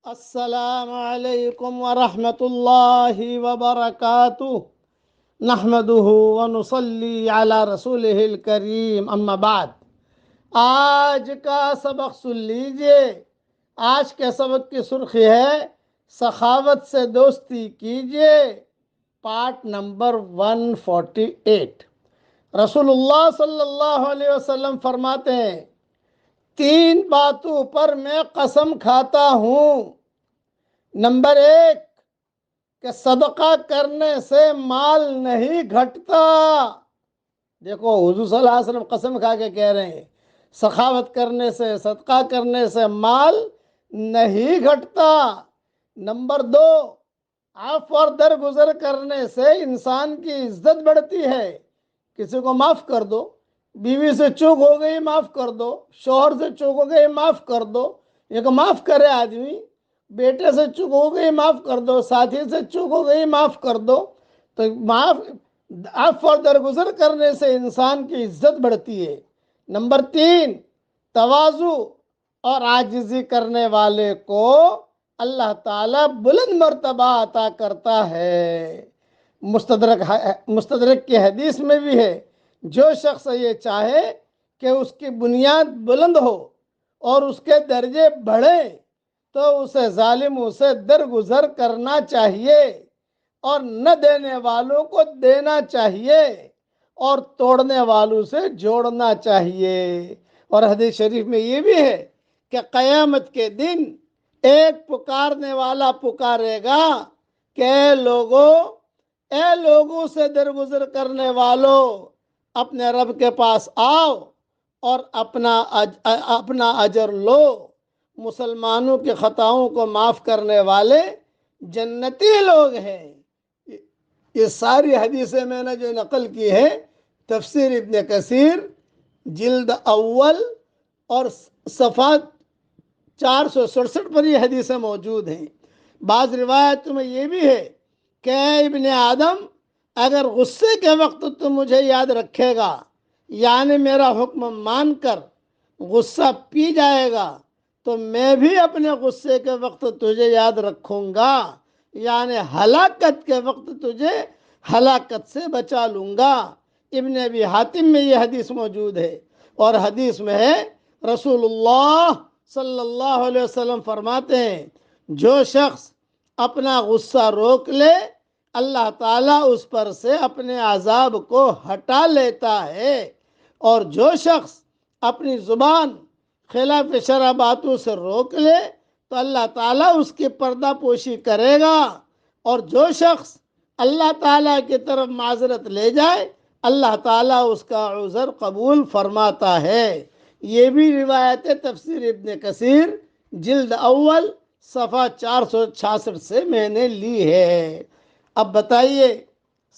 السلام علیکم ورحمۃ اللہ وبرکاتہ نحمده ونصلی علی رسولہ الکریم اما بعد۔ آج کا سبق سن لیجئے۔ آج کے سبق کی سرخی ہے سخاوت سے دوستی کیجئے، پارٹ نمبر 148۔ رسول اللہ صلی اللہ علیہ وسلم فرماتے ہیں، 3 باتوں پر میں قسم کھاتا ہوں۔ نمبر 1 کہ صدقہ کرنے سے مال نہیں گھٹتا۔ دیکھو حضور صلی اللہ علیہ وسلم قسم کھا کے کہہ رہے ہیں، سخاوت کرنے سے، صدقہ کرنے سے مال نہیں گھٹتا۔ نمبر 2 عفو اور درگزر کرنے سے انسان کی عزت بڑھتی ہے۔ کسی کو معاف کر دو، بیوی سے چوک ہو گئی معاف کر دو، شوہر سے چوک ہو گئی معاف کر دو، یہ کہ معاف کرے آدمی، بیٹے سے چوک ہو گئی معاف کر دو، ساتھی سے چوک ہو گئی معاف کر دو۔ تو عفو اور درگزر کرنے سے انسان کی عزت بڑھتی ہے۔ نمبر 3 تواضع اور عاجزی کرنے والے کو اللہ تعالیٰ بلند مرتبہ عطا کرتا ہے۔ مستدرک کی حدیث میں بھی ہے، جو شخص یہ چاہے کہ اس کی بنیاد بلند ہو اور اس کے درجے بڑھے تو اسے ظالموں سے درگزر کرنا چاہیے اور نہ دینے والوں کو دینا چاہیے اور توڑنے والوں سے جوڑنا چاہیے۔ اور حدیث شریف میں یہ بھی ہے کہ قیامت کے دن ایک پکارنے والا پکارے گا کہ اے لوگوں سے درگزر کرنے والوں، اپنے رب کے پاس آؤ اور اپنا اجر لو۔ مسلمانوں کی خطاؤں کو معاف کرنے والے جنتی لوگ ہیں۔ یہ ساری حدیثیں میں نے جو نقل کی ہے تفسیر ابن کثیر جلد اول اور صفحہ 467 پر یہ حدیثیں موجود ہیں۔ بعض روایتوں میں یہ بھی ہے کہ اے ابن آدم، اگر غصے کے وقت تو مجھے یاد رکھے گا، یعنی میرا حکم مان کر غصہ پی جائے گا، تو میں بھی اپنے غصے کے وقت تجھے یاد رکھوں گا، یعنی ہلاکت کے وقت تجھے ہلاکت سے بچا لوں گا۔ ابن ابی حاتم میں یہ حدیث موجود ہے، اور حدیث میں ہے رسول اللہ صلی اللہ علیہ وسلم فرماتے ہیں، جو شخص اپنا غصہ روک لے اللہ تعالیٰ اس پر سے اپنے عذاب کو ہٹا لیتا ہے، اور جو شخص اپنی زبان خلاف شرع باتوں سے روک لے تو اللہ تعالیٰ اس کی پردہ پوشی کرے گا، اور جو شخص اللہ تعالیٰ کی طرف معذرت لے جائے اللہ تعالیٰ اس کا عذر قبول فرماتا ہے۔ یہ بھی روایت تفسیر ابن کثیر جلد اول صفحہ 466 سے میں نے لی ہے۔ اب بتائیے،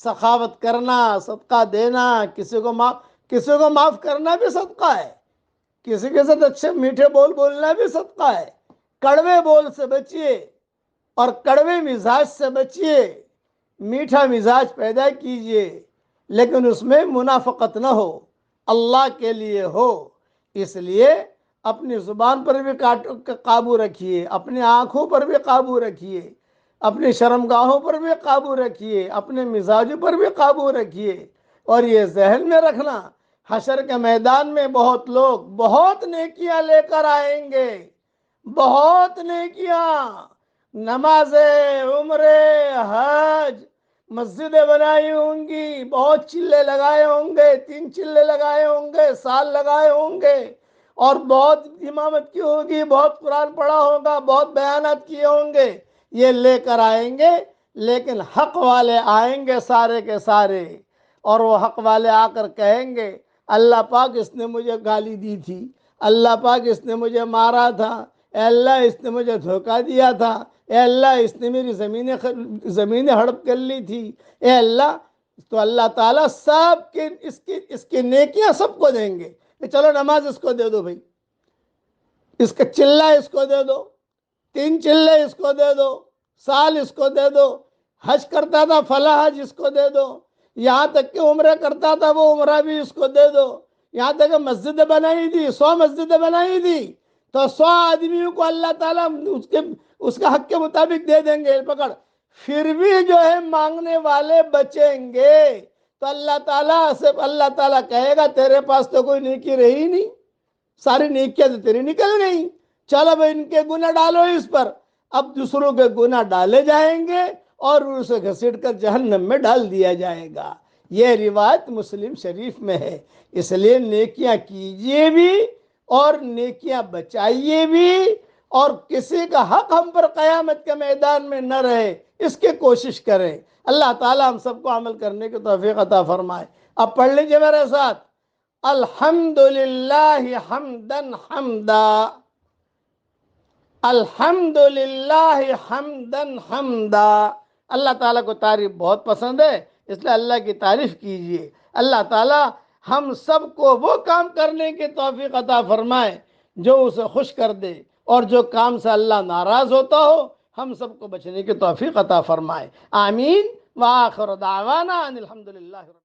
سخاوت کرنا، صدقہ دینا، کسی کو معاف کرنا بھی صدقہ ہے، کسی کے ساتھ اچھے میٹھے بول بولنا بھی صدقہ ہے۔ کڑوے بول سے بچیے اور کڑوے مزاج سے بچیے، میٹھا مزاج پیدا کیجئے، لیکن اس میں منافقت نہ ہو، اللہ کے لیے ہو۔ اس لیے اپنی زبان پر بھی قابو رکھیے، اپنی آنکھوں پر بھی قابو رکھیے، اپنی شرمگاہوں پر بھی قابو رکھیے، اپنے مزاجوں پر بھی قابو رکھیے، اور یہ ذہن میں رکھنا حشر کے میدان میں بہت لوگ بہت نیکیاں لے کر آئیں گے، بہت نیکیاں، نمازیں، عمرے، حج، مسجدیں بنائی ہوں گی، بہت چلے لگائے ہوں گے، 3 چلے لگائے ہوں گے، سال لگائے ہوں گے، اور بہت امامت کی ہوگی، بہت قرآن پڑھا ہوگا، بہت بیانات کیے ہوں گے، یہ لے کر آئیں گے، لیکن حق والے آئیں گے سارے کے سارے، اور وہ حق والے آ کر کہیں گے، اللہ پاک اس نے مجھے گالی دی تھی، اللہ پاک اس نے مجھے مارا تھا، اے اللہ اس نے مجھے دھوکہ دیا تھا، اے اللہ اس نے میری زمینیں ہڑپ کر لی تھی، اے اللہ۔ تو اللہ تعالیٰ سب کے اس کی نیکیاں سب کو دیں گے کہ چلو نماز اس کو دے دو بھائی، اس کا چلہ اس کو دے دو، 3 چلے اس کو دے دو، سال اس کو دے دو، حج کرتا تھا فلاں حج اس کو دے دو، یہاں تک کہ عمرہ کرتا تھا وہ عمرہ بھی اس کو دے دو، یہاں تک کہ مسجد بنائی تھی، 100 مسجدیں بنائی تھی، تو 100 آدمیوں کو اللہ تعالیٰ اس کا حق کے مطابق دے دیں گے پکڑ، پھر بھی جو ہے مانگنے والے بچیں گے تو اللہ تعالیٰ سے اللہ تعالیٰ کہے گا تیرے پاس تو کوئی نیکی رہی نہیں، ساری نیکیاں تو تیری نکل گئی، چلو بھائی ان کے گناہ ڈالو اس پر، اب دوسروں کے گناہ ڈالے جائیں گے اور اسے گھسیٹ کر جہنم میں ڈال دیا جائے گا۔ یہ روایت مسلم شریف میں ہے۔ اس لیے نیکیاں کیجیے بھی اور نیکیاں بچائیے بھی، اور کسی کا حق ہم پر قیامت کے میدان میں نہ رہے اس کی کوشش کریں۔ اللہ تعالیٰ ہم سب کو عمل کرنے کی توفیق عطا فرمائے۔ اب پڑھ لیجئے میرے ساتھ، الحمدللہ حمدن حمدا، الحمدللہ حمدن حمدا۔ اللہ تعالیٰ کو تعریف بہت پسند ہے، اس لیے اللہ کی تعریف کیجئے۔ اللہ تعالیٰ ہم سب کو وہ کام کرنے کی توفیق عطا فرمائے جو اسے خوش کر دے، اور جو کام سے اللہ ناراض ہوتا ہو ہم سب کو بچنے کی توفیق عطا فرمائے۔ آمین۔ وآخر دعوانا ان الحمدللہ۔